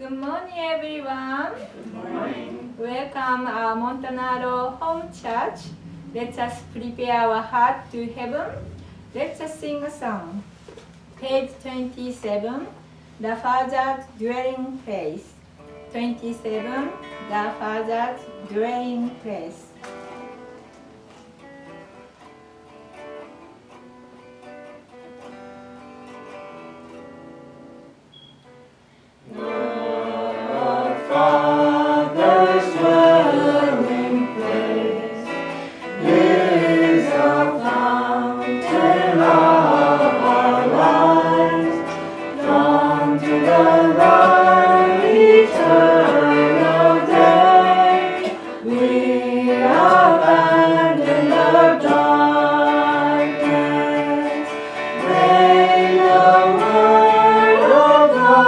Good morning, everyone. Good morning. Welcome our Montanaro home church. Let us prepare our heart to heaven. Let us sing a song. Page 27, The Father's Dwelling Place. 27, The Father's Dwelling Place. Father's dwelling place is a fountain of our lives, drawn to the light eternal day. We abandon the darkness, may the word of God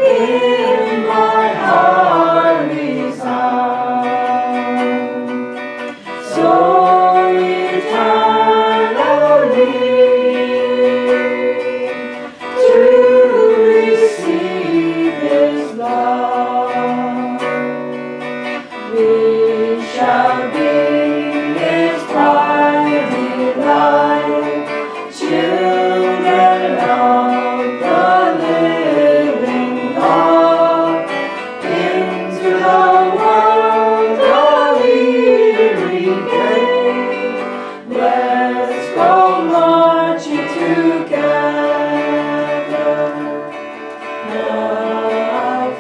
in my heart resound. So eternally to receive His love, we shall be His bride delight, children of the living God. Into the world a weary gate, let's go marching together. The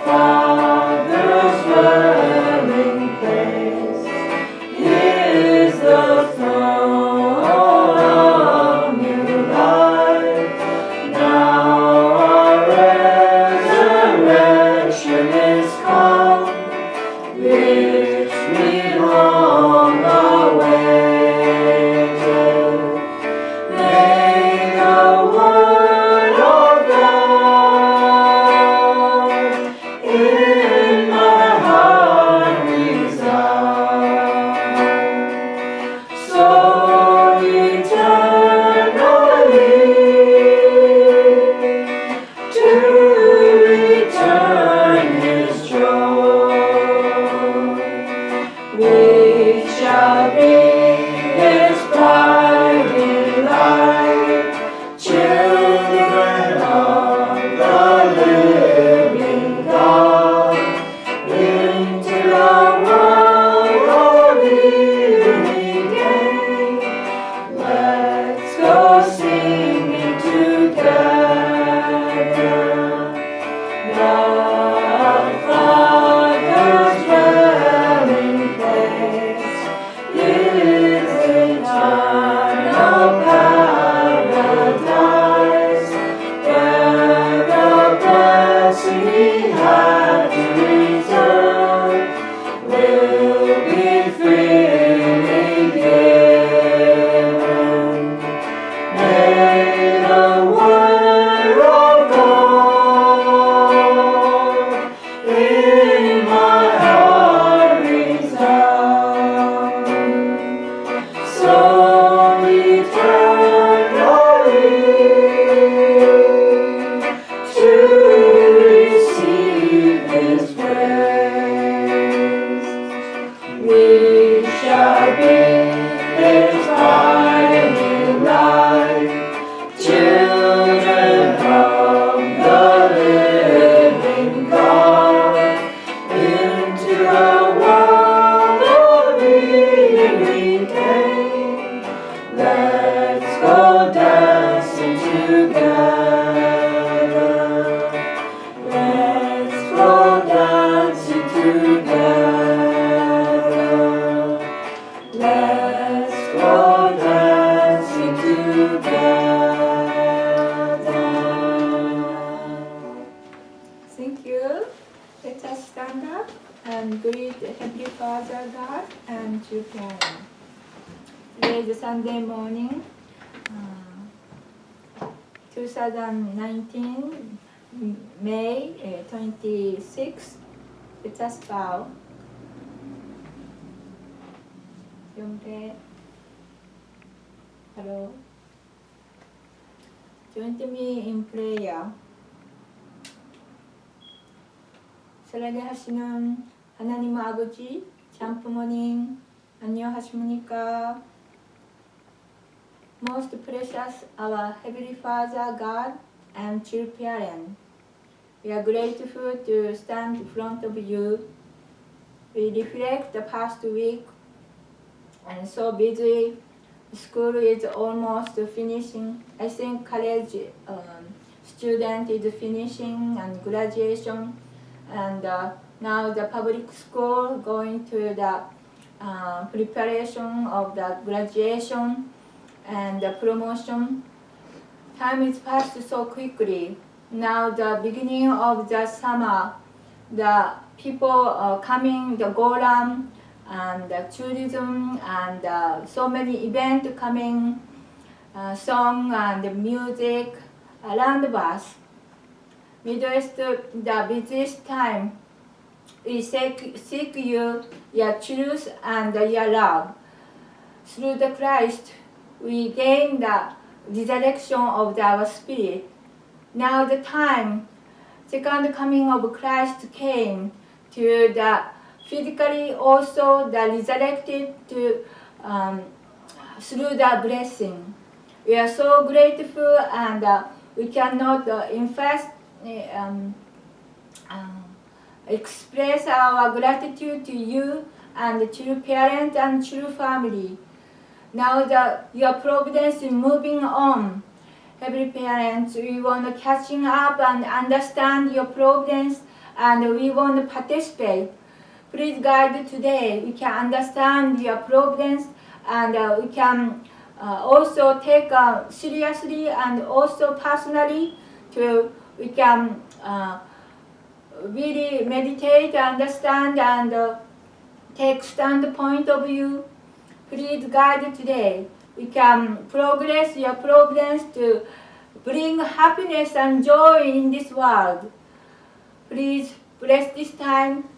Father's dwelling place is the throne of new life. Now our resurrection is come, which we long awaited. May the word of God in my heart resound. So eternally to return His joy, we shall be His bride delight, children of the living God. Into the world of evening gate, let's go singing together. The Father's dwelling place is eternal paradise, where the blessing He had reserved will be freely given. May the word of God in my heart resound. So eternally to receive His praise, we shall be His bride delight, children of the living God. Into the world of evening came, let's go dancing together. Let's go dancing together. Let's go dancing together. Thank you. Let us stand up and greet Heavenly Father God and children. Today is Sunday morning, 2019, May 26. Let us bow. Yomre. Hello. Join me in prayer. 살아계시는 하나님 아버지, 장부모님, 안녕하십니까? Most precious our Heavenly Father, God, and true parent, we are grateful to stand in front of you. We reflect the past week and so busy. School is almost finishing. I think college student is finishing and graduation, and now the public school going to the preparation of the graduation and the promotion. Time is passed so quickly. Now the beginning of the summer, the people coming, the Goram and the tourism and so many events coming, song and music around us. Midwest, the busiest time, we seek you, your truth and your love. Through the Christ, we gain the resurrection of our spirit. Now the time, second coming of Christ came to the physically also the resurrected to through the blessing. We are so grateful, and we cannot express our gratitude to you and to your parents and to your family. Now that your providence is moving on, every parent, we want to catching up and understand your providence, and we want to participate. Please guide today. We can understand your providence, and we can also take seriously and also personally we can really meditate, understand, and take standpoint of you. Please guide today. We can progress your providence to bring happiness and joy in this world. Please bless this time.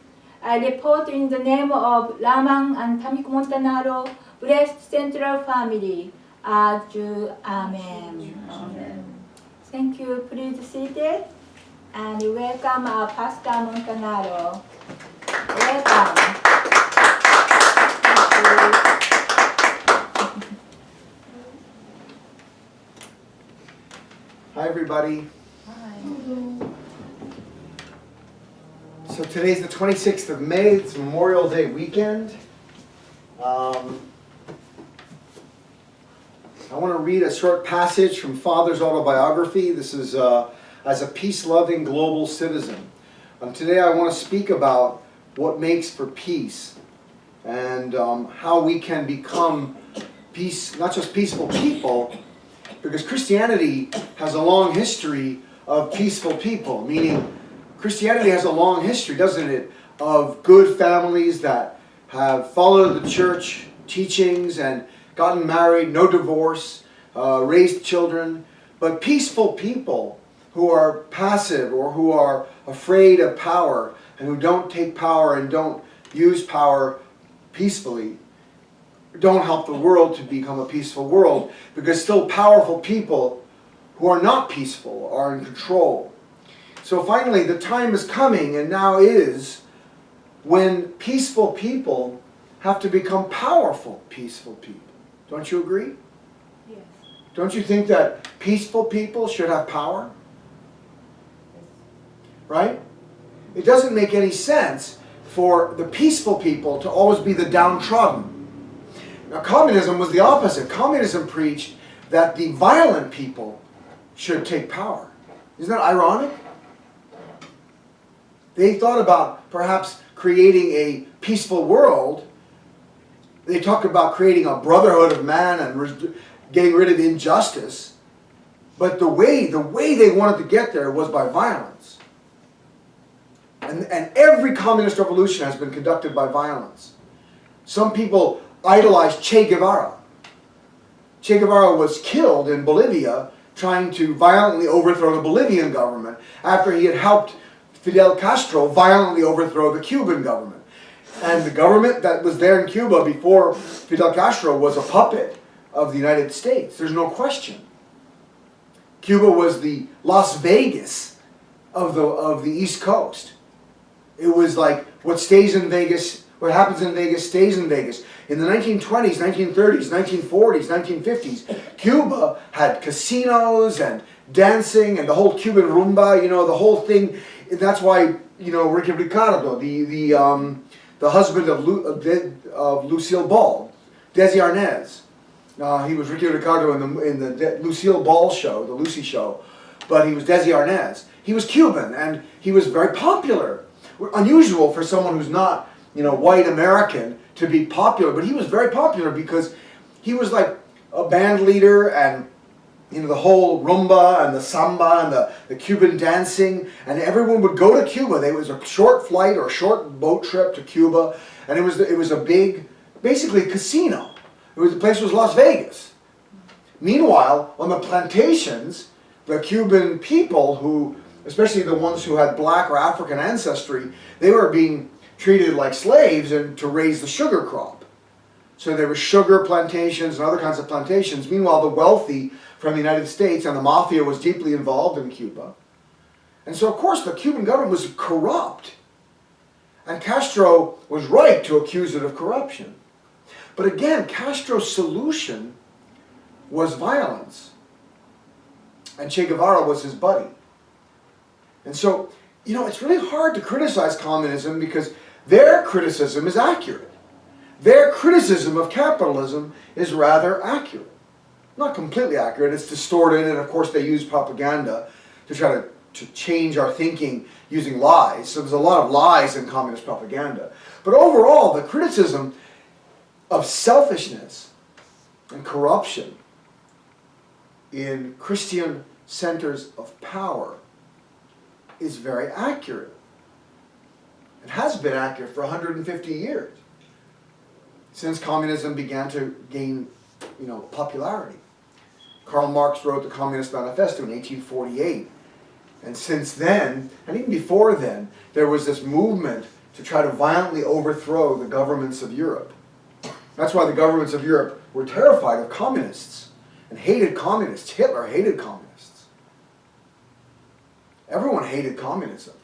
I report in the name of Raman and Tamiko Montanaro, blessed central family. Aju, Amen. Amen. Thank you. Please seated and welcome our Pastor Montanaro. Welcome. Thank you. Hi everybody. Hi. So today's the 26th of May, it's Memorial Day weekend. I want to read a short passage from Father's autobiography. This is as a peace-loving global citizen. Today I want to speak about what makes for peace and how we can become peace, not just peaceful people, because Christianity has a long history of peaceful people, meaning Christianity has a long history, doesn't it, of good families that have followed the church teachings and gotten married, no divorce, raised children. But peaceful people who are passive or who are afraid of power and who don't take power and don't use power peacefully don't help the world to become a peaceful world, because still powerful people who are not peaceful are in control. So finally, the time is coming, and now is, when peaceful people have to become powerful peaceful people. Don't you agree? Yes. Don't you think that peaceful people should have power? Right? It doesn't make any sense for the peaceful people to always be the downtrodden. Now, communism was the opposite. Communism preached that the violent people should take power. Isn't that ironic? They thought about perhaps creating a peaceful world. They talked about creating a brotherhood of man and getting rid of injustice. But the way they wanted to get there was by violence. And every communist revolution has been conducted by violence. Some people idolized Che Guevara. Che Guevara was killed in Bolivia trying to violently overthrow the Bolivian government after he had helped Fidel Castro violently overthrow the Cuban government. And the government that was there in Cuba before Fidel Castro was a puppet of the United States. There's no question. Cuba was the Las Vegas of the East Coast. It was like what stays in Vegas, what happens in Vegas stays in Vegas. In the 1920s, 1930s, 1940s, 1950s, Cuba had casinos and dancing and the whole Cuban rumba, the whole thing. That's why, Ricky Ricardo, the husband of Lucille Ball, Desi Arnaz. He was Ricky Ricardo in the Lucille Ball show, the Lucy show, but he was Desi Arnaz. He was Cuban, and he was very popular. Unusual for someone who's not, white American to be popular, but he was very popular because he was like a band leader, and the whole rumba and the samba and the Cuban dancing, and everyone would go to Cuba. It was a short flight or a short boat trip to Cuba, and it was a big, basically a casino. The place was Las Vegas. Meanwhile, on the plantations, the Cuban people who, especially the ones who had black or African ancestry, they were being treated like slaves and to raise the sugar crop. So there were sugar plantations and other kinds of plantations. Meanwhile, the wealthy from the United States and the mafia was deeply involved in Cuba. And so, of course, the Cuban government was corrupt. And Castro was right to accuse it of corruption. But again, Castro's solution was violence. And Che Guevara was his buddy. And so, it's really hard to criticize communism because their criticism is accurate. Their criticism of capitalism is rather accurate. Not completely accurate, it's distorted, and of course they use propaganda to try to change our thinking using lies. So there's a lot of lies in communist propaganda. But overall, the criticism of selfishness and corruption in Christian centers of power is very accurate. It has been accurate for 150 years, since communism began to gain, popularity. Karl Marx wrote the Communist Manifesto in 1848. And since then, and even before then, there was this movement to try to violently overthrow the governments of Europe. That's why the governments of Europe were terrified of communists and hated communists. Hitler hated communists. Everyone hated communism.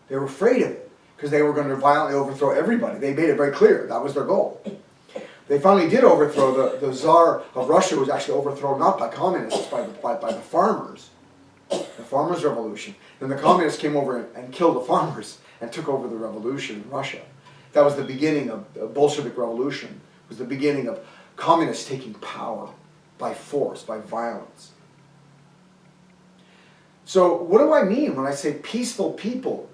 They were afraid of it because they were going to violently overthrow everybody. They made it very clear that was their goal. They finally did overthrow. The Tsar of Russia was actually overthrown not by communists, by the farmers. The farmers' revolution. Then the communists came over and killed the farmers and took over the revolution in Russia. That was the beginning of the Bolshevik Revolution. It was the beginning of communists taking power by force, by violence. So what do I mean when I say peaceful people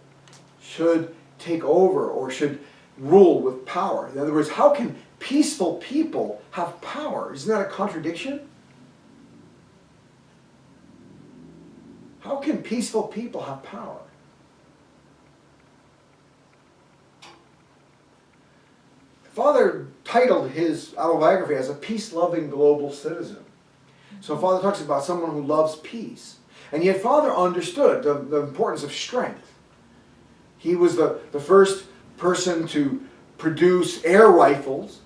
should take over or should rule with power? In other words, how can peaceful people have power? Isn't that a contradiction? How can peaceful people have power? Father titled his autobiography as a peace-loving global citizen. So Father talks about someone who loves peace. And yet Father understood the importance of strength. He was the first person to produce air rifles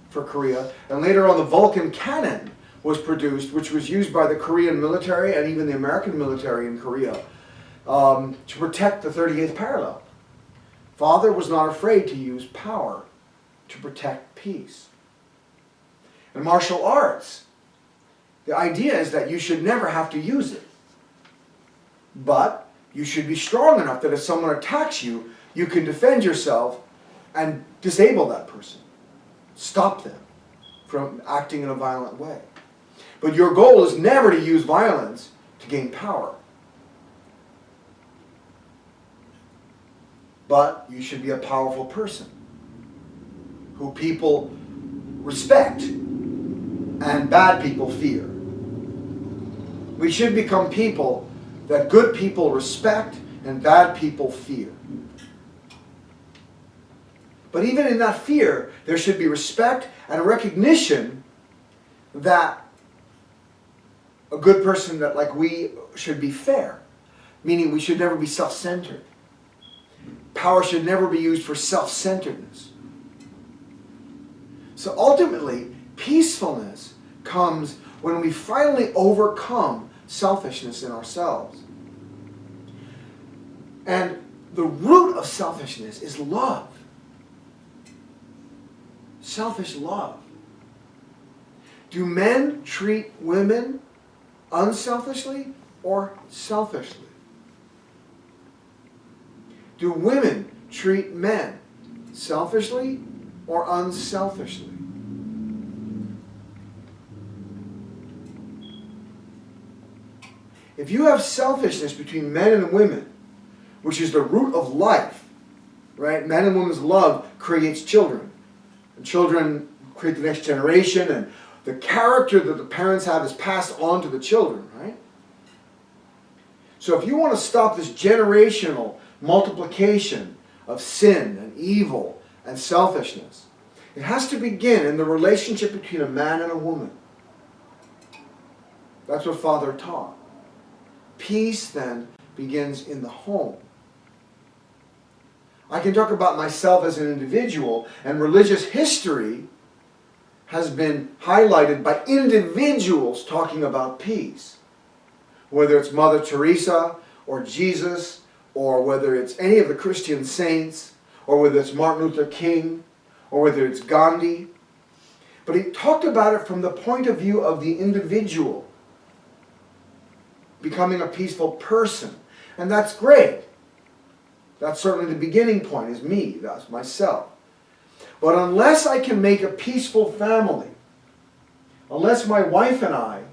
for Korea. And later on the Vulcan cannon was produced, which was used by the Korean military and even the American military in Korea to protect the 38th parallel. Father was not afraid to use power to protect peace. In martial arts, the idea is that you should never have to use it. But you should be strong enough that if someone attacks you, you can defend yourself and disable that person. Stop them from acting in a violent way. But your goal is never to use violence to gain power. But you should be a powerful person who people respect and bad people fear. We should become people that good people respect and bad people fear. But even in that fear, there should be respect and a recognition that a good person, that like we should be fair, meaning we should never be self-centered. Power should never be used for self-centeredness. So ultimately, peacefulness comes when we finally overcome selfishness in ourselves. And the root of selfishness is love. Selfish love. Do men treat women unselfishly or selfishly? Do women treat men selfishly or unselfishly? If you have selfishness between men and women, which is the root of life, right? Men and women's love creates children. And children create the next generation, and the character that the parents have is passed on to the children, right? So if you want to stop this generational multiplication of sin and evil and selfishness, it has to begin in the relationship between a man and a woman. That's what Father taught. Peace then begins in the home. I can talk about myself as an individual, and religious history has been highlighted by individuals talking about peace. Whether it's Mother Teresa or Jesus, or whether it's any of the Christian saints, or whether it's Martin Luther King, or whether it's Gandhi. But he talked about it from the point of view of the individual becoming a peaceful person. And that's great. That's certainly the beginning point, is me, that's myself. But unless I can make a peaceful family, unless my wife and I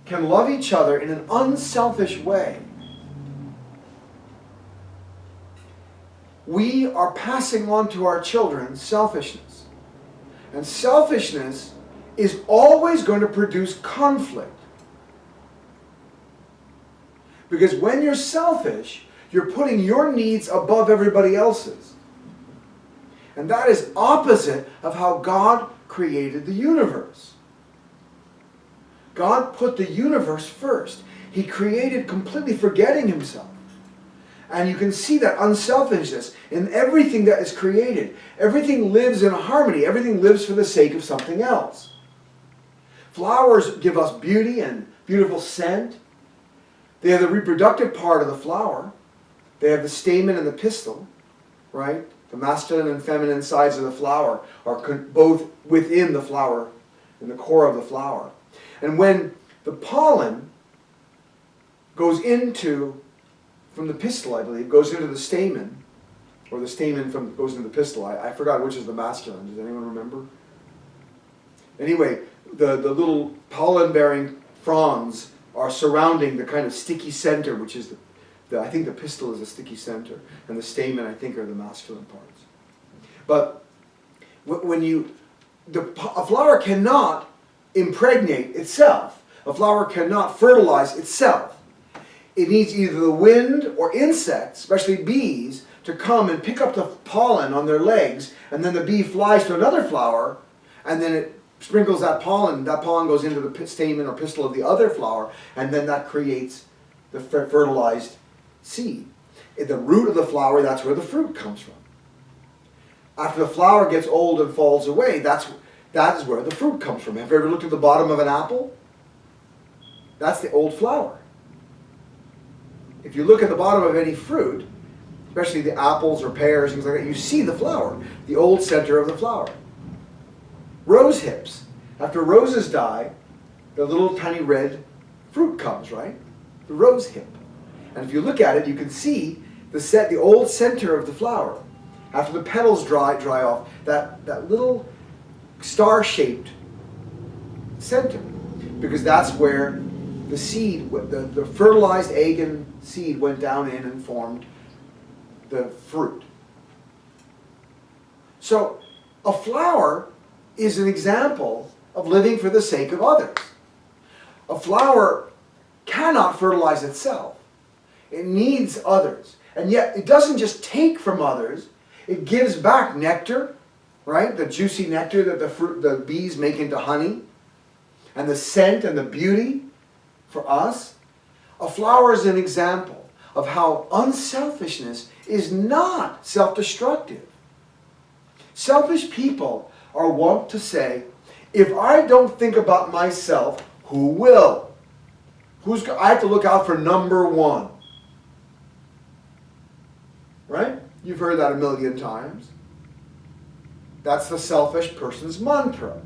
can love each other in an unselfish way, we are passing on to our children selfishness. And selfishness is always going to produce conflict. Because when you're selfish, you're putting your needs above everybody else's. And that is opposite of how God created the universe. God put the universe first. He created completely forgetting himself. And you can see that unselfishness in everything that is created. Everything lives in harmony. Everything lives for the sake of something else. Flowers give us beauty and beautiful scent. They have the reproductive part of the flower. They have the stamen and the pistil, right? The masculine and feminine sides of the flower are both within the flower, in the core of the flower. And when the pollen goes into, from the pistil, I believe, goes into the stamen, or the stamen goes into the pistil. I forgot which is the masculine. Does anyone remember? Anyway, the little pollen-bearing fronds are surrounding the kind of sticky center, which is I think the pistil is the sticky center, and the stamen, I think, are the masculine parts. But when a flower cannot impregnate itself. A flower cannot fertilize itself. It needs either the wind or insects, especially bees, to come and pick up the pollen on their legs, and then the bee flies to another flower, and then it sprinkles that pollen. That pollen goes into the stamen or pistil of the other flower, and then that creates the fertilized seed. At the root of the flower, that's where the fruit comes from. After the flower gets old and falls away, that is where the fruit comes from. Have you ever looked at the bottom of an apple? That's the old flower. If you look at the bottom of any fruit, especially the apples or pears, things like that, you see the flower, the old center of the flower. Rose hips. After roses die, the little tiny red fruit comes, right? The rose hip. And if you look at it, you can see the old center of the flower. After the petals dry off, that little star-shaped center, because that's where the seed, the fertilized egg and seed went down in and formed the fruit. So a flower is an example of living for the sake of others. A flower cannot fertilize itself. It needs others. And yet it doesn't just take from others, it gives back nectar, right? The juicy nectar that the bees make into honey, and the scent and the beauty for us. A flower is an example of how unselfishness is not self-destructive. Selfish people are wont to say, if I don't think about myself, who will? I have to look out for number one. Right? You've heard that a million times. That's the selfish person's mantra.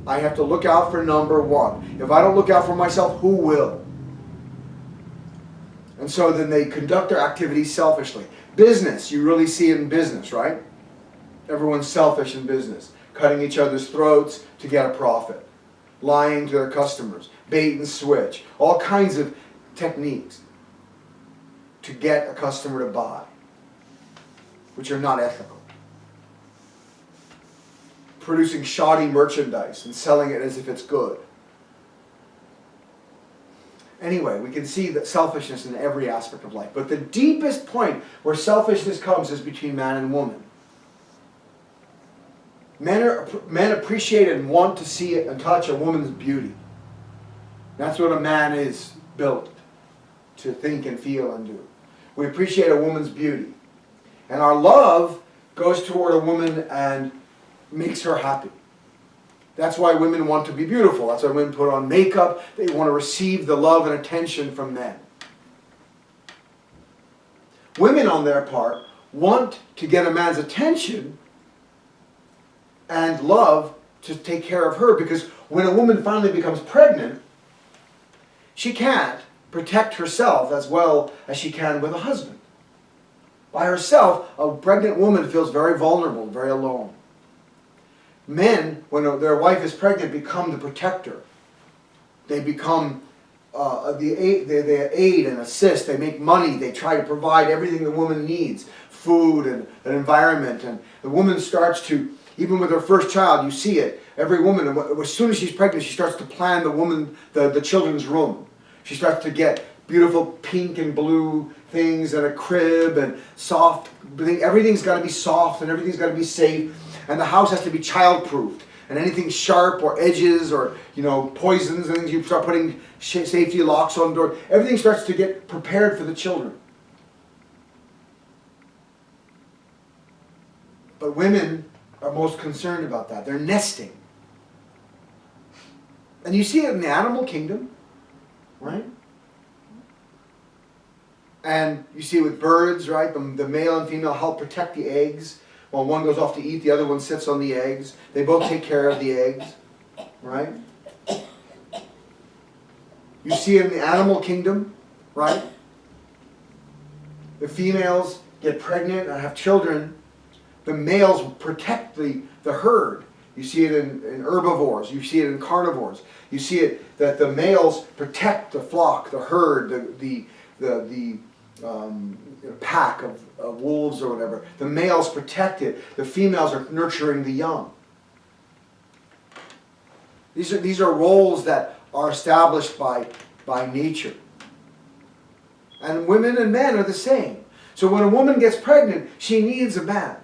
I have to look out for number one. If I don't look out for myself, who will? And so then they conduct their activities selfishly. Business, you really see it in business, right? Everyone's selfish in business. Cutting each other's throats to get a profit. Lying to their customers. Bait and switch. All kinds of techniques to get a customer to buy, which are not ethical. Producing shoddy merchandise and selling it as if it's good. Anyway, we can see that selfishness in every aspect of life. But the deepest point where selfishness comes is between man and woman. Men appreciate and want to see and touch a woman's beauty. That's what a man is built to think and feel and do. We appreciate a woman's beauty. And our love goes toward a woman and makes her happy. That's why women want to be beautiful. That's why women put on makeup. They want to receive the love and attention from men. Women, on their part, want to get a man's attention and love to take care of her, because when a woman finally becomes pregnant, she can't protect herself as well as she can with a husband. By herself, a pregnant woman feels very vulnerable, very alone. Men, when their wife is pregnant, become the protector. They become they aid and assist. They make money. They try to provide everything the woman needs, food and an environment. And the woman starts to, even with her first child, you see it. Every woman, as soon as she's pregnant, she starts to plan the children's room. She starts to get beautiful pink and blue things and a crib and soft. Everything's got to be soft and everything's got to be safe. And the house has to be child-proofed. And anything sharp or edges or, poisons and things, you start putting safety locks on the door. Everything starts to get prepared for the children. But women are most concerned about that. They're nesting. And you see it in the animal kingdom, right? And you see it with birds, right? The male and female help protect the eggs. While one goes off to eat, the other one sits on the eggs. They both take care of the eggs, right? You see it in the animal kingdom, right? The females get pregnant and have children. The males protect the herd. You see it in herbivores. You see it in carnivores. You see it that the males protect the flock, the herd, the pack of wolves or whatever. The males protect it. The females are nurturing the young. These are roles that are established by nature. And women and men are the same. So when a woman gets pregnant, she needs a man.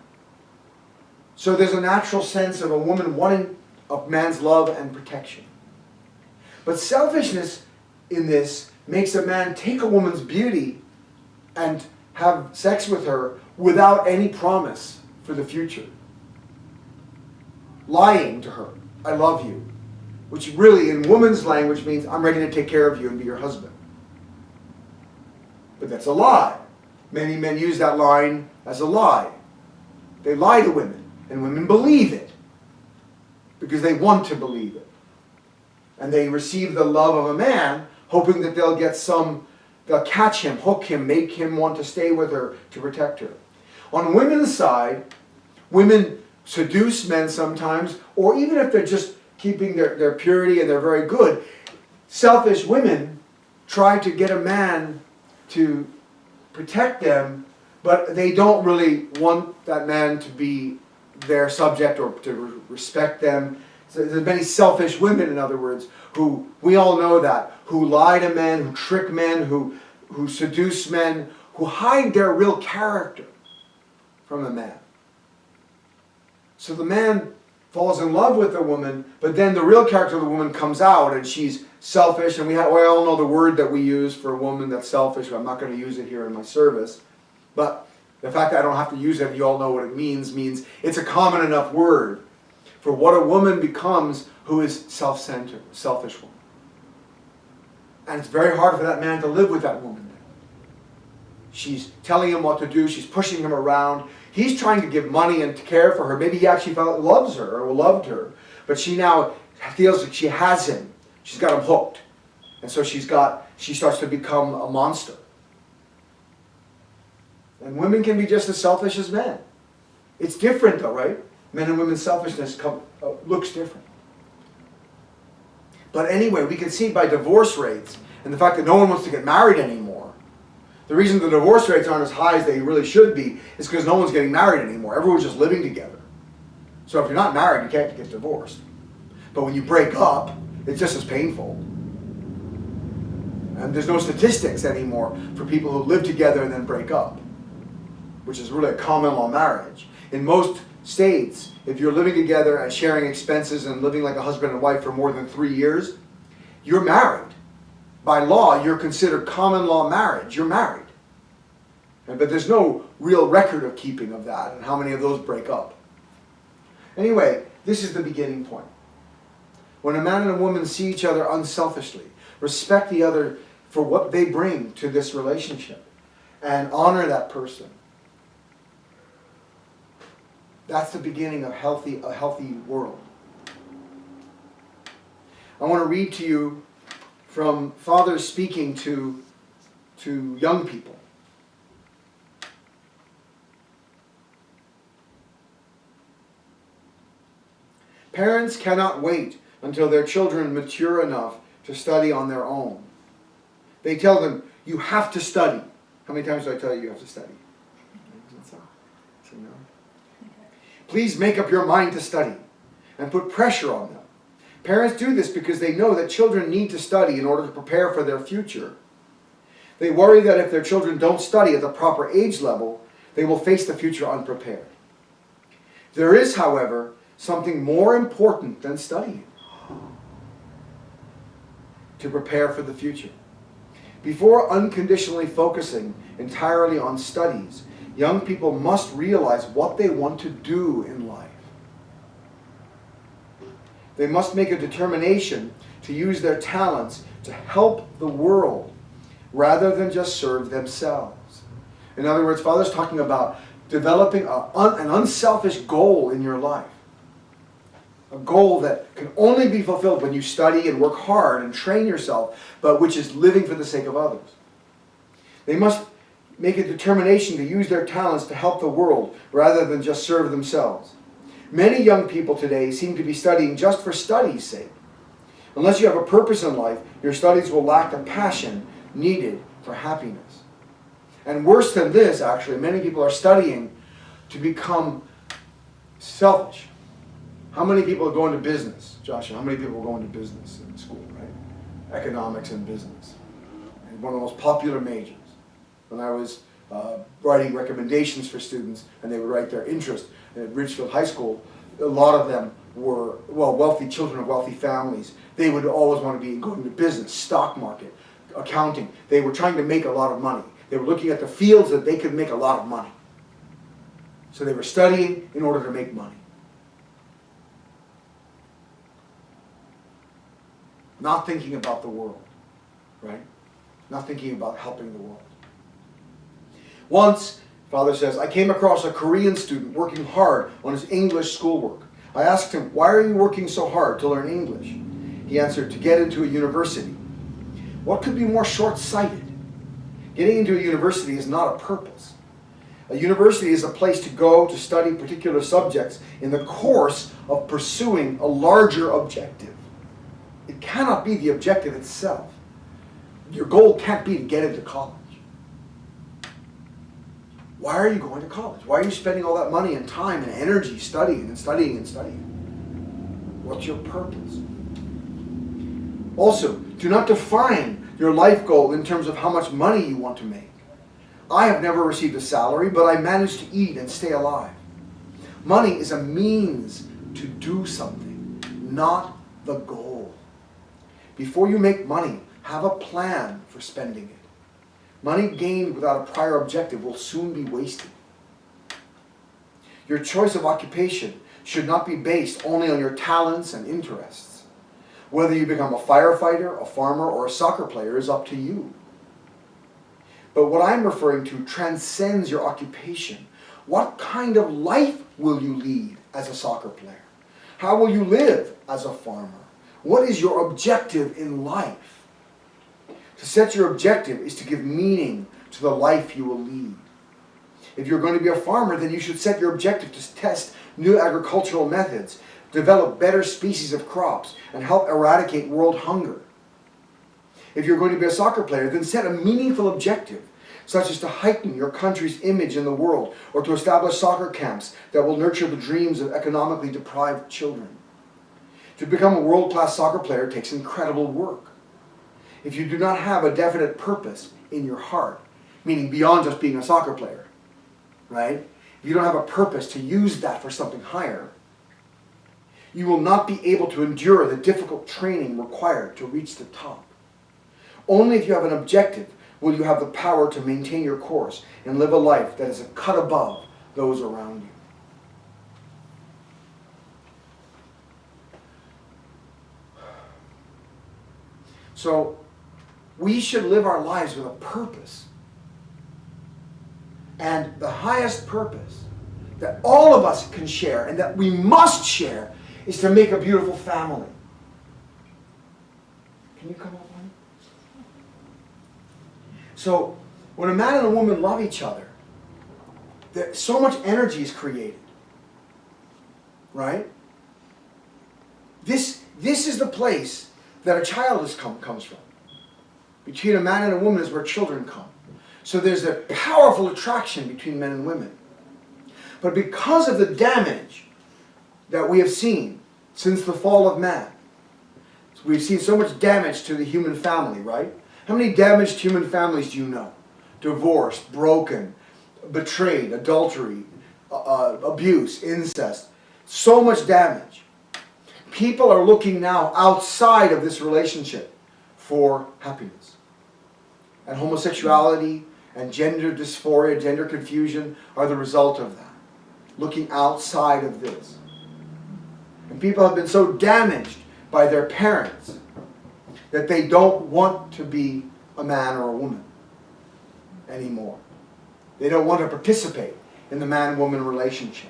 So there's a natural sense of a woman wanting a man's love and protection. But selfishness in this makes a man take a woman's beauty and have sex with her without any promise for the future. Lying to her, I love you. Which really in woman's language means I'm ready to take care of you and be your husband. But that's a lie. Many men use that line as a lie. They lie to women. And women believe it. Because they want to believe it. And they receive the love of a man hoping that they'll catch him, hook him, make him want to stay with her to protect her. On women's side, women seduce men sometimes, or even if they're just keeping their purity and they're very good, selfish women try to get a man to protect them, but they don't really want that man to be their subject or to respect them. So there's many selfish women, in other words, who, we all know that, who lie to men, who trick men, who seduce men, who hide their real character from the man. So the man falls in love with the woman, but then the real character of the woman comes out and she's selfish, and we all know the word that we use for a woman that's selfish, but I'm not going to use it here in my service. But the fact that I don't have to use it, you all know what it means it's a common enough word for what a woman becomes who is self-centered, selfish woman. And it's very hard for that man to live with that woman. She's telling him what to do. She's pushing him around. He's trying to give money and to care for her. Maybe he actually loves her or loved her. But she now feels like she has him. She's got him hooked. And so she starts to become a monster. And women can be just as selfish as men. It's different though, right? Men and women's selfishness looks different. But anyway, we can see by divorce rates and the fact that no one wants to get married anymore. The reason the divorce rates aren't as high as they really should be is because no one's getting married anymore. Everyone's just living together. So if you're not married, you can't get divorced. But when you break up, it's just as painful. And there's no statistics anymore for people who live together and then break up, which is really a common law marriage. In most states, if you're living together and sharing expenses and living like a husband and wife for more than 3 years, you're married. By law, you're considered common law marriage. You're married. But there's no real record of keeping of that and how many of those break up. Anyway, this is the beginning point. When a man and a woman see each other unselfishly, respect the other for what they bring to this relationship, and honor that person, that's the beginning of a healthy world. I want to read to you from fathers speaking to young people. Parents cannot wait until their children mature enough to study on their own. They tell them, you have to study. How many times do I tell you you have to study? No. Please make up your mind to study and put pressure on them. Parents do this because they know that children need to study in order to prepare for their future. They worry that if their children don't study at the proper age level, they will face the future unprepared. There is, however, something more important than studying to prepare for the future. Before unconditionally focusing entirely on studies, young people must realize what they want to do in life. They must make a determination to use their talents to help the world rather than just serve themselves. In other words, Father's talking about developing an unselfish goal in your life. A goal that can only be fulfilled when you study and work hard and train yourself, but which is living for the sake of others. They must make a determination to use their talents to help the world rather than just serve themselves. Many young people today seem to be studying just for study's sake. Unless you have a purpose in life, your studies will lack the passion needed for happiness. And worse than this, actually, many people are studying to become selfish. How many people are going to business? Joshua, how many people are going to business in school, right? Economics and business. And one of the most popular majors. When I was writing recommendations for students and they would write their interest at Ridgefield High School, a lot of them were, wealthy children of wealthy families. They would always want to be going to business, stock market, accounting. They were trying to make a lot of money. They were looking at the fields that they could make a lot of money. So they were studying in order to make money. Not thinking about the world, right? Not thinking about helping the world. Once, Father says, I came across a Korean student working hard on his English schoolwork. I asked him, why are you working so hard to learn English? He answered, to get into a university. What could be more short-sighted? Getting into a university is not a purpose. A university is a place to go to study particular subjects in the course of pursuing a larger objective. It cannot be the objective itself. Your goal can't be to get into college. Why are you going to college? Why are you spending all that money and time and energy studying and studying and studying? What's your purpose? Also, do not define your life goal in terms of how much money you want to make. I have never received a salary, but I manage to eat and stay alive. Money is a means to do something, not the goal. Before you make money, have a plan for spending it. Money gained without a prior objective will soon be wasted. Your choice of occupation should not be based only on your talents and interests. Whether you become a firefighter, a farmer, or a soccer player is up to you. But what I'm referring to transcends your occupation. What kind of life will you lead as a soccer player? How will you live as a farmer? What is your objective in life? To set your objective is to give meaning to the life you will lead. If you're going to be a farmer, then you should set your objective to test new agricultural methods, develop better species of crops, and help eradicate world hunger. If you're going to be a soccer player, then set a meaningful objective, such as to heighten your country's image in the world, or to establish soccer camps that will nurture the dreams of economically deprived children. To become a world-class soccer player takes incredible work. If you do not have a definite purpose in your heart, meaning beyond just being a soccer player, right? If you don't have a purpose to use that for something higher, you will not be able to endure the difficult training required to reach the top. Only if you have an objective will you have the power to maintain your course and live a life that is a cut above those around you. So, we should live our lives with a purpose. And the highest purpose that all of us can share and that we must share is to make a beautiful family. Can you come up on it? So, when a man and a woman love each other, so much energy is created. Right? This is the place that a child comes from. Between a man and a woman is where children come. So there's a powerful attraction between men and women. But because of the damage that we have seen since the fall of man, we've seen so much damage to the human family, right? How many damaged human families do you know? Divorced, broken, betrayed, adultery, abuse, incest. So much damage. People are looking now outside of this relationship for happiness. And homosexuality and gender dysphoria, gender confusion are the result of that. Looking outside of this. And people have been so damaged by their parents that they don't want to be a man or a woman anymore. They don't want to participate in the man-woman relationship.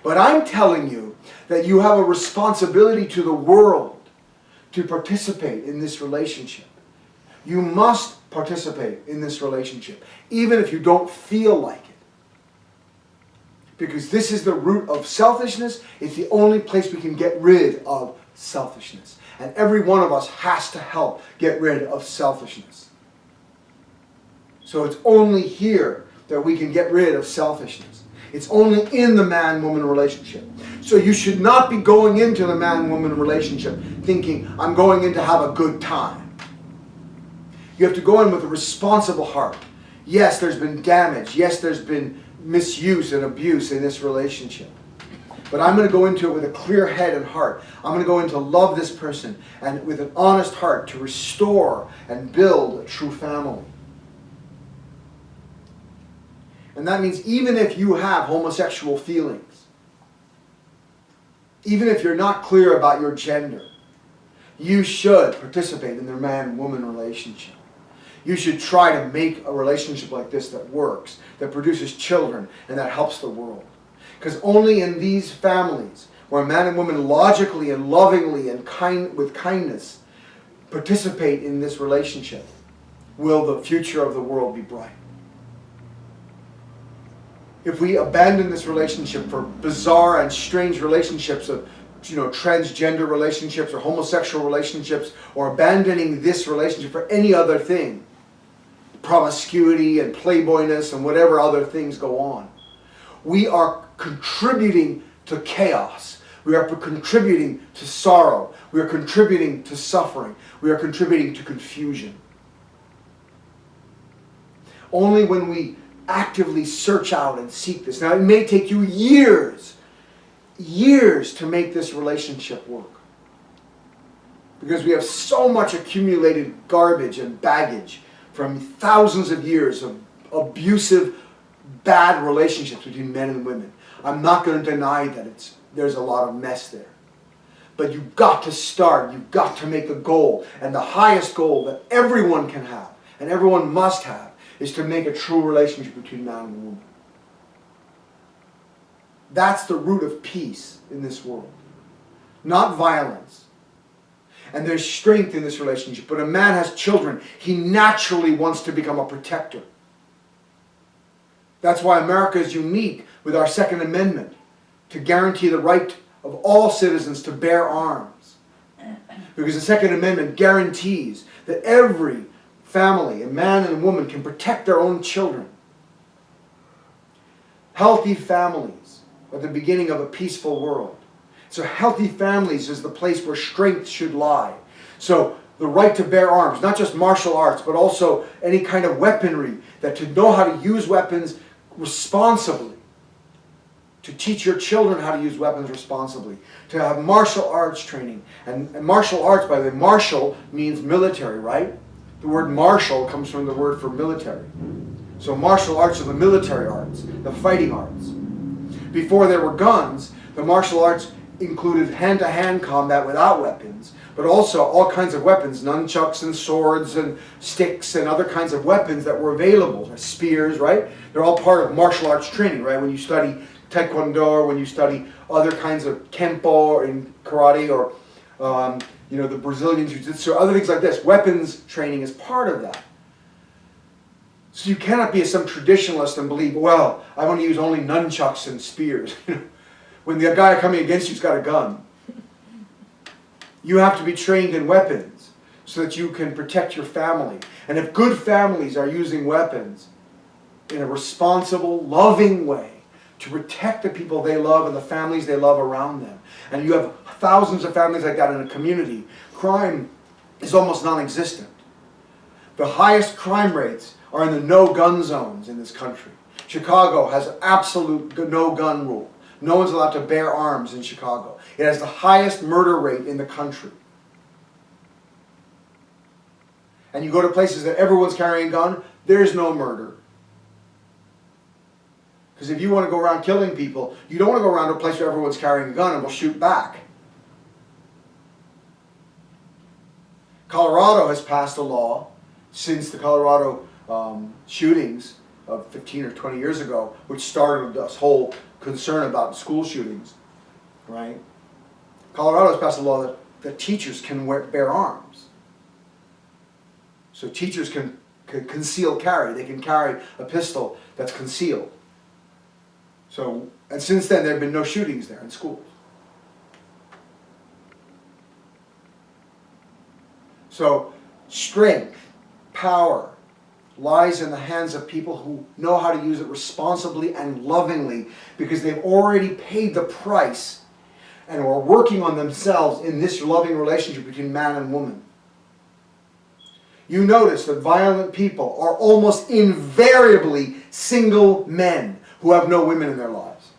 But I'm telling you that you have a responsibility to the world to participate in this relationship. You must participate in this relationship, even if you don't feel like it. Because this is the root of selfishness. It's the only place we can get rid of selfishness. And every one of us has to help get rid of selfishness. So it's only here that we can get rid of selfishness. It's only in the man-woman relationship. So you should not be going into the man-woman relationship thinking, I'm going in to have a good time. You have to go in with a responsible heart. Yes, there's been damage. Yes, there's been misuse and abuse in this relationship. But I'm going to go into it with a clear head and heart. I'm going to go in to love this person and with an honest heart to restore and build a true family. And that means even if you have homosexual feelings, even if you're not clear about your gender, you should participate in the man-woman relationship. You should try to make a relationship like this that works, that produces children, and that helps the world. Because only in these families, where man and woman logically and lovingly and with kindness participate in this relationship, will the future of the world be bright. If we abandon this relationship for bizarre and strange relationships of, transgender relationships or homosexual relationships, or abandoning this relationship for any other thing, promiscuity and playboyness and whatever other things go on, we are contributing to chaos. We are contributing to sorrow. We are contributing to suffering. We are contributing to confusion. Only when we actively search out and seek this. Now, it may take you years to make this relationship work. Because we have so much accumulated garbage and baggage from thousands of years of abusive, bad relationships between men and women. I'm not going to deny that there's a lot of mess there. But you've got to start. You've got to make a goal. And the highest goal that everyone can have, and everyone must have, is to make a true relationship between man and woman. That's the root of peace in this world. Not violence. And there's strength in this relationship. When a man has children, he naturally wants to become a protector. That's why America is unique with our Second Amendment, to guarantee the right of all citizens to bear arms. Because the Second Amendment guarantees that every family, a man and a woman, can protect their own children. Healthy families are the beginning of a peaceful world. So healthy families is the place where strength should lie. So the right to bear arms, not just martial arts, but also any kind of weaponry, that to know how to use weapons responsibly. To teach your children how to use weapons responsibly. To have martial arts training. And martial arts, by the way, martial means military, right? The word martial comes from the word for military. So martial arts are the military arts, the fighting arts. Before there were guns, the martial arts included hand-to-hand combat without weapons, but also all kinds of weapons, nunchucks and swords and sticks and other kinds of weapons that were available, spears, right? They're all part of martial arts training, right? When you study taekwondo, or when you study other kinds of kempo or in karate, or the Brazilian jiu-jitsu, other things like this. Weapons training is part of that. So you cannot be some traditionalist and believe, well, I want to use only nunchucks and spears. When the guy coming against you's got a gun. You have to be trained in weapons so that you can protect your family. And if good families are using weapons in a responsible, loving way to protect the people they love and the families they love around them, and you have thousands of families like that in a community, crime is almost non-existent. The highest crime rates are in the no-gun zones in this country. Chicago has an absolute no-gun rule. No one's allowed to bear arms in Chicago. It has the highest murder rate in the country. And you go to places that everyone's carrying a gun, there's no murder. Because if you want to go around killing people, you don't want to go around to a place where everyone's carrying a gun and will shoot back. Colorado has passed a law since the Colorado shootings of 15 or 20 years ago, which started this whole concern about school shootings, right? Colorado has passed a law that teachers can bear arms. So teachers can conceal carry. They can carry a pistol that's concealed. So, and since then there have been no shootings there in schools. So strength, power, lies in the hands of people who know how to use it responsibly and lovingly, because they've already paid the price and are working on themselves in this loving relationship between man and woman. You notice that violent people are almost invariably single men who have no women in their lives.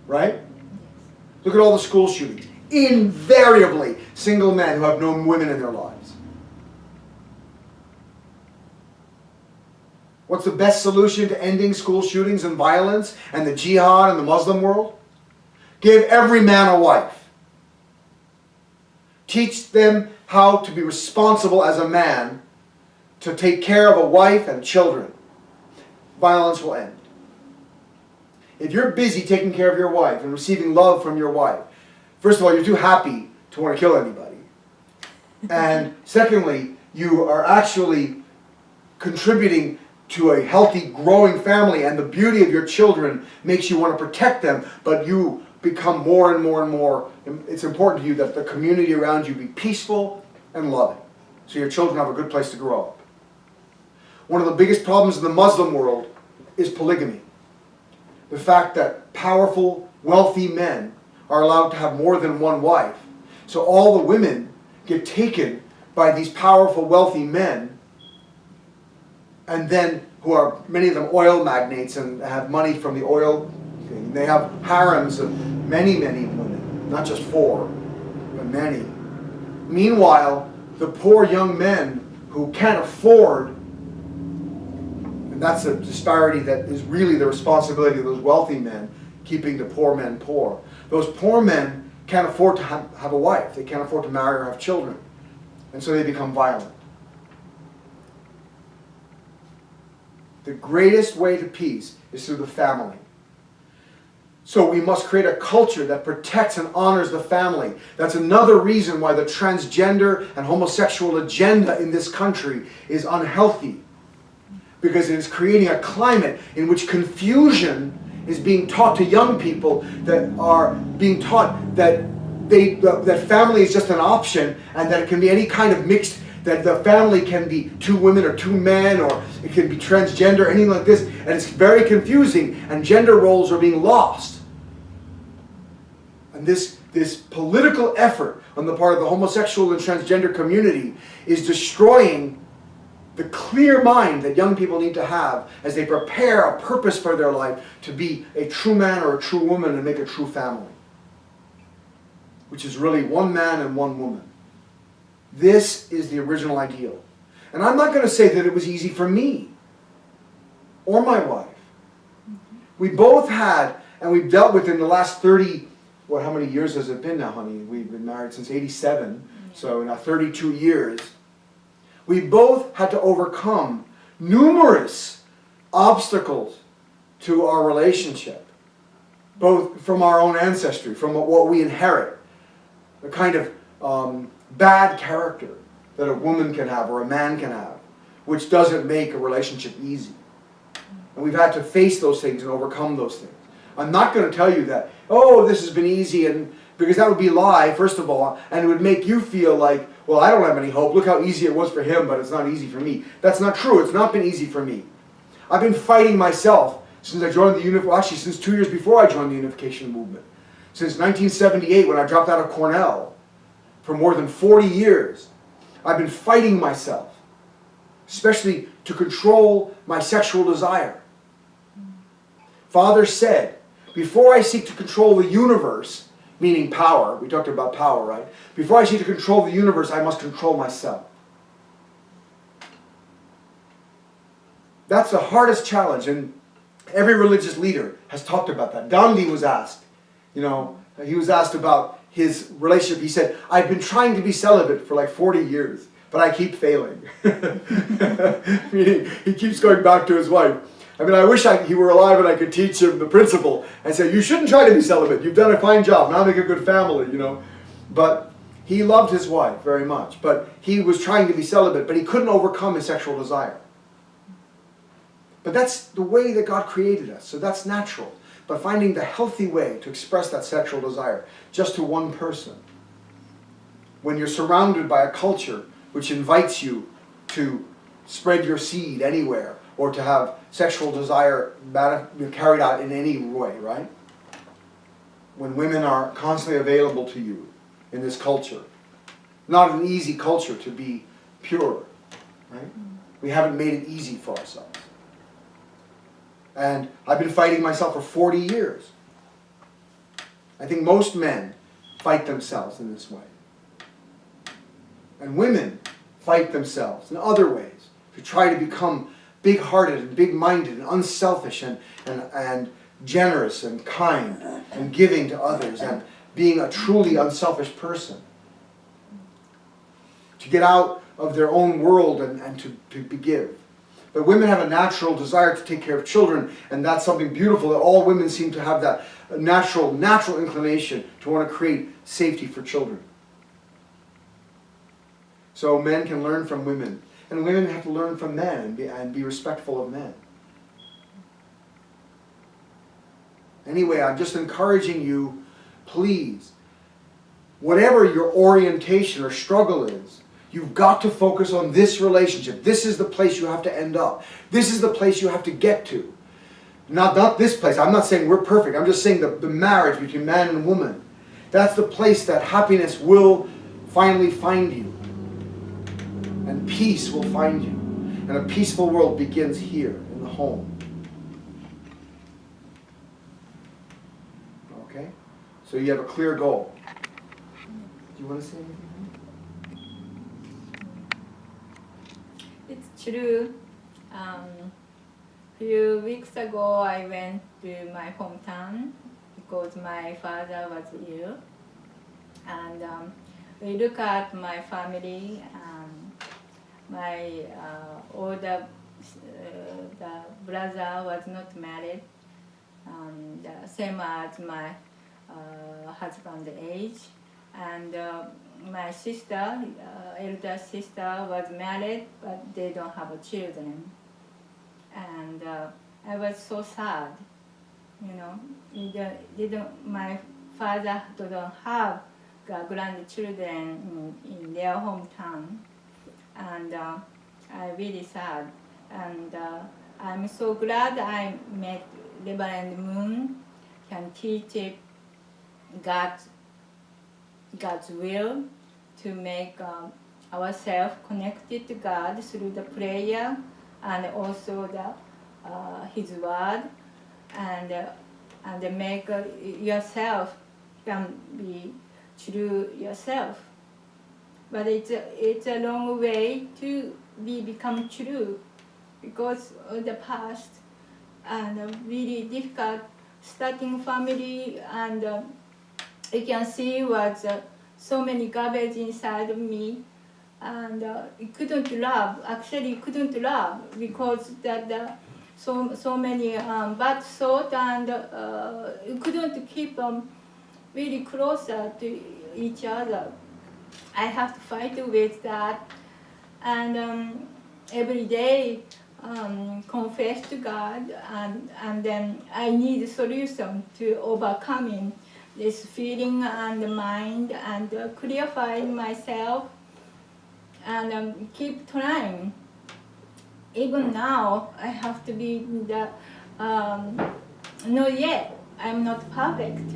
Right? Look at all the school shootings. Invariably single men who have no women in their lives. What's the best solution to ending school shootings and violence and the jihad and the Muslim world? Give every man a wife. Teach them how to be responsible as a man, to take care of a wife and children. Violence will end. If you're busy taking care of your wife and receiving love from your wife, first of all, you're too happy to want to kill anybody. And secondly, you are actually contributing to a healthy, growing family, and the beauty of your children makes you want to protect them, but you become more and more and more, it's important to you that the community around you be peaceful and loving, so your children have a good place to grow up. One of the biggest problems in the Muslim world is polygamy. The fact that powerful, wealthy men are allowed to have more than one wife. So all the women get taken by these powerful, wealthy men, and then who are, many of them, oil magnates and have money from the oil thing. They have harems of many, many women, not just 4, but many. Meanwhile, the poor young men who can't afford, and that's a disparity that is really the responsibility of those wealthy men, keeping the poor men poor. Those poor men can't afford to have a wife. They can't afford to marry or have children. And so they become violent. The greatest way to peace is through the family. So we must create a culture that protects and honors the family. That's another reason why the transgender and homosexual agenda in this country is unhealthy. Because it is creating a climate in which confusion is being taught to young people, that are being taught that that family is just an option, and that it can be any kind of mixed, that the family can be two women or two men, or it can be transgender, anything like this, and it's very confusing, and gender roles are being lost. And this political effort on the part of the homosexual and transgender community is destroying the clear mind that young people need to have as they prepare a purpose for their life to be a true man or a true woman and make a true family, which is really one man and one woman. This is the original ideal. And I'm not going to say that it was easy for me or my wife. We both had, and we've dealt with in the last 30, how many years has it been now, honey? We've been married since 87, so now 32 years. We both had to overcome numerous obstacles to our relationship, both from our own ancestry, from what we inherit, the kind of bad character that a woman can have or a man can have, which doesn't make a relationship easy. And we've had to face those things and overcome those things. I'm not going to tell you that, oh, this has been easy, and because that would be a lie, first of all, and it would make you feel like, well, I don't have any hope. Look how easy it was for him, but it's not easy for me. That's not true. It's not been easy for me. I've been fighting myself since I joined the actually since 2 years before I joined the unification movement. Since 1978, when I dropped out of Cornell, for more than 40 years, I've been fighting myself, especially to control my sexual desire. Father said, before I seek to control the universe, meaning power, we talked about power, right? Before I seek to control the universe, I must control myself. That's the hardest challenge, and every religious leader has talked about that. Gandhi was asked, he was asked about his relationship. He said, I've been trying to be celibate for like 40 years, but I keep failing. Meaning, he keeps going back to his wife. I mean, I wish he were alive and I could teach him the principle and say, you shouldn't try to be celibate. You've done a fine job. Now make a good family, But he loved his wife very much. But he was trying to be celibate, but he couldn't overcome his sexual desire. But that's the way that God created us, so that's natural. But finding the healthy way to express that sexual desire just to one person. When you're surrounded by a culture which invites you to spread your seed anywhere, or to have sexual desire carried out in any way, right? When women are constantly available to you in this culture. Not an easy culture to be pure, right? We haven't made it easy for ourselves. And I've been fighting myself for 40 years. I think most men fight themselves in this way. And women fight themselves in other ways to try to become big-hearted and big-minded and unselfish and generous and kind and giving to others and being a truly unselfish person. To get out of their own world and to give. But women have a natural desire to take care of children, and that's something beautiful, that all women seem to have that natural inclination to want to create safety for children. So men can learn from women. And women have to learn from men and be respectful of men. Anyway, I'm just encouraging you, please, whatever your orientation or struggle is, you've got to focus on this relationship. This is the place you have to end up. This is the place you have to get to. Not this place. I'm not saying we're perfect. I'm just saying the marriage between man and woman. That's the place that happiness will finally find you. And peace will find you. And a peaceful world begins here, in the home. Okay? So you have a clear goal. Do you want to say anything? It's true. Few weeks ago, I went to my hometown because my father was ill. And we look at my family. My older the brother was not married, the same as my husband's age, and my sister, elder sister, was married, but they don't have children, and I was so sad. You know, my father don't have grandchildren in their hometown, and I really sad. And I'm so glad I met Reverend Moon, can teach God's will to make ourselves connected to God through the prayer and also His word, and make yourself can be true yourself. But it's a long way to become true, because of the past and really difficult starting family, and you can see was so many garbage inside of me, and couldn't love. Actually, couldn't love because that so many bad thoughts, and couldn't keep really closer to each other. I have to fight with that, and every day confess to God, and then I need a solution to overcoming this feeling and mind, and clarifying myself, and keep trying. Even now, I have to be not yet. I'm not perfect.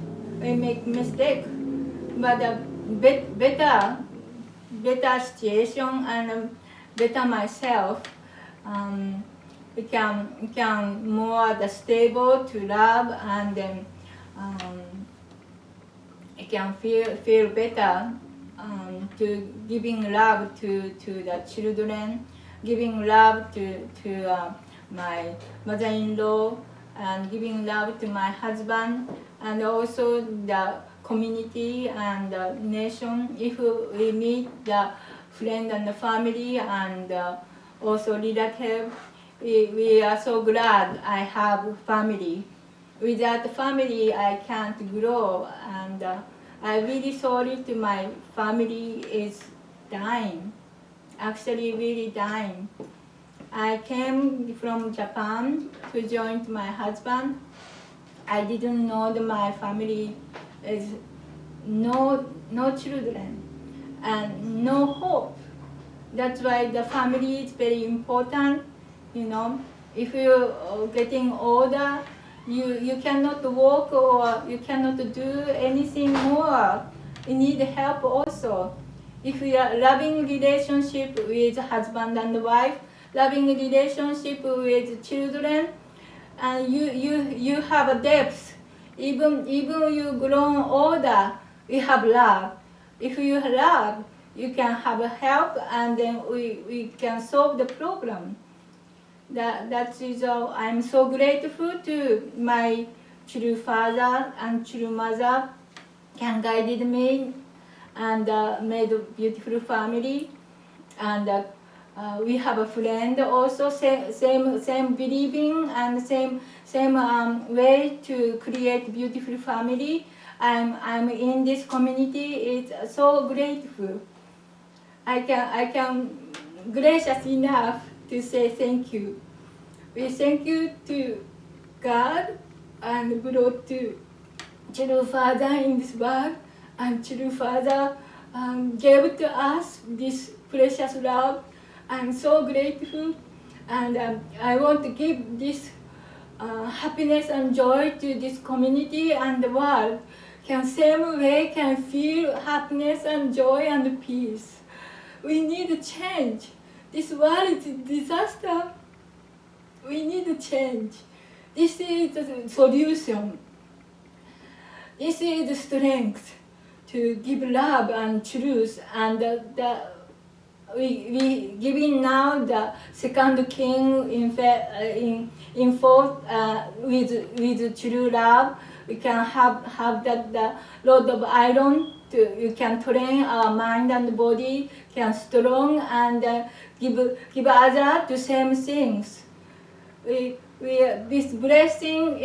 I make mistake, but better situation and better myself. Can more stable to love, and then I can feel better to giving love to the children, giving love to my mother-in-law, and giving love to my husband, and also the community and the nation. If we meet the friend and the family, and also relative, we are so glad I have family. Without family, I can't grow, and I'm really sorry to my family is dying. Actually, really dying. I came from Japan to join my husband. I didn't know that my family is no children and no hope. That's why the family is very important. You know, if you're getting older, you cannot walk, or you cannot do anything more. You need help also. If you are loving relationship with husband and wife, loving relationship with children, and you have a depth. Even you grown older, you have love. If you love, you can have help, and then we can solve the problem. That is all. I'm so grateful to my true father and true mother, can guided me, and made a beautiful family, and we have a friend also, same believing and same way to create beautiful family. I'm in this community. It's so grateful. I can gracious enough to say thank you. We thank you to God, and brought to true Father in this world, and true Father gave to us this precious love. I'm so grateful, and I want to give this happiness and joy to this community and the world. Can same way can feel happiness and joy and peace. We need a change. This world is a disaster. We need a change. This is the solution. This is the strength to give love and truth, and we giving now the second king in forth with true love. We can have that the rod of iron. You can train our mind and body, can strong, and give other the same things. this blessing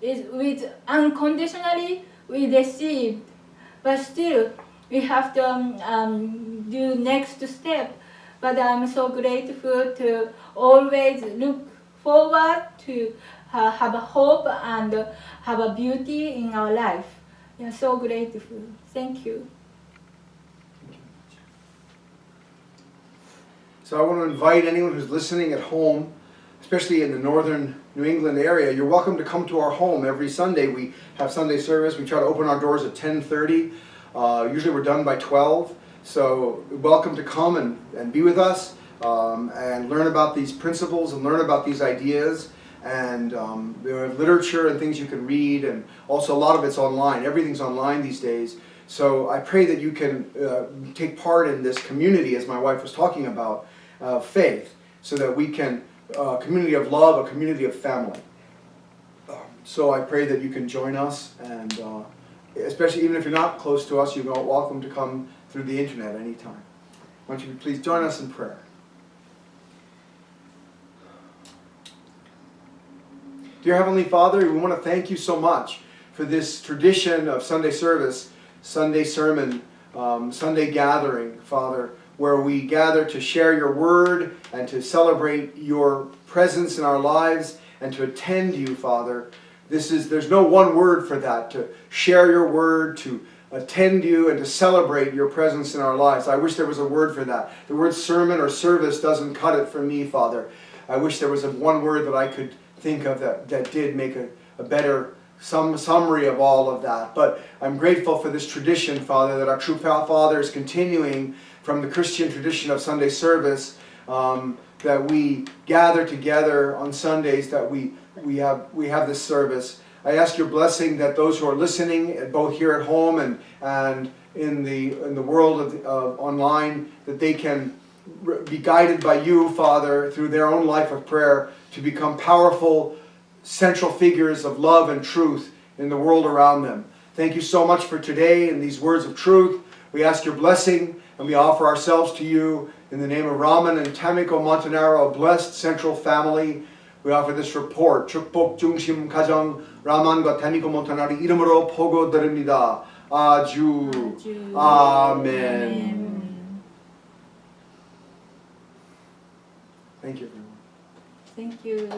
is with unconditionally we received, but still we have to do next step. But I'm so grateful to always look forward to have a hope and have a beauty in our life. Yeah, so grateful. Thank you. So I want to invite anyone who's listening at home, especially in the northern New England area, you're welcome to come to our home every Sunday. We have Sunday service. We try to open our doors at 10:30. Usually we're done by 12. So welcome to come and be with us and learn about these principles and learn about these ideas. And we have literature and things you can read, and also a lot of it's online. Everything's online these days. So I pray that you can take part in this community, as my wife was talking about, faith, so that we can, a community of love, a community of family. So I pray that you can join us, and especially even if you're not close to us, you're welcome to come through the internet anytime. Why don't you please join us in prayer. Dear Heavenly Father, we want to thank you so much for this tradition of Sunday service, Sunday sermon, Sunday gathering, Father, where we gather to share your word and to celebrate your presence in our lives and to attend you, Father. There's no one word for that, to share your word, to attend you, and to celebrate your presence in our lives. I wish there was a word for that. The word sermon or service doesn't cut it for me, Father. I wish there was one word that I could think of that did make a better summary of all of that. But I'm grateful for this tradition, Father, that our true Father is continuing from the Christian tradition of Sunday service, that we gather together on Sundays, that we have this service. I ask your blessing that those who are listening, both here at home and in the world of online, that they can be guided by you, Father, through their own life of prayer, to become powerful central figures of love and truth in the world around them. Thank you so much for today and these words of truth. We ask your blessing, and we offer ourselves to you in the name of Raman and Tamiko Montanaro, a blessed central family. We offer this report. 축복 중심 가정 라만과 타미코 몬타나리 이름으로 보고드립니다. 아주. 아멘. Thank you, everyone. Thank you.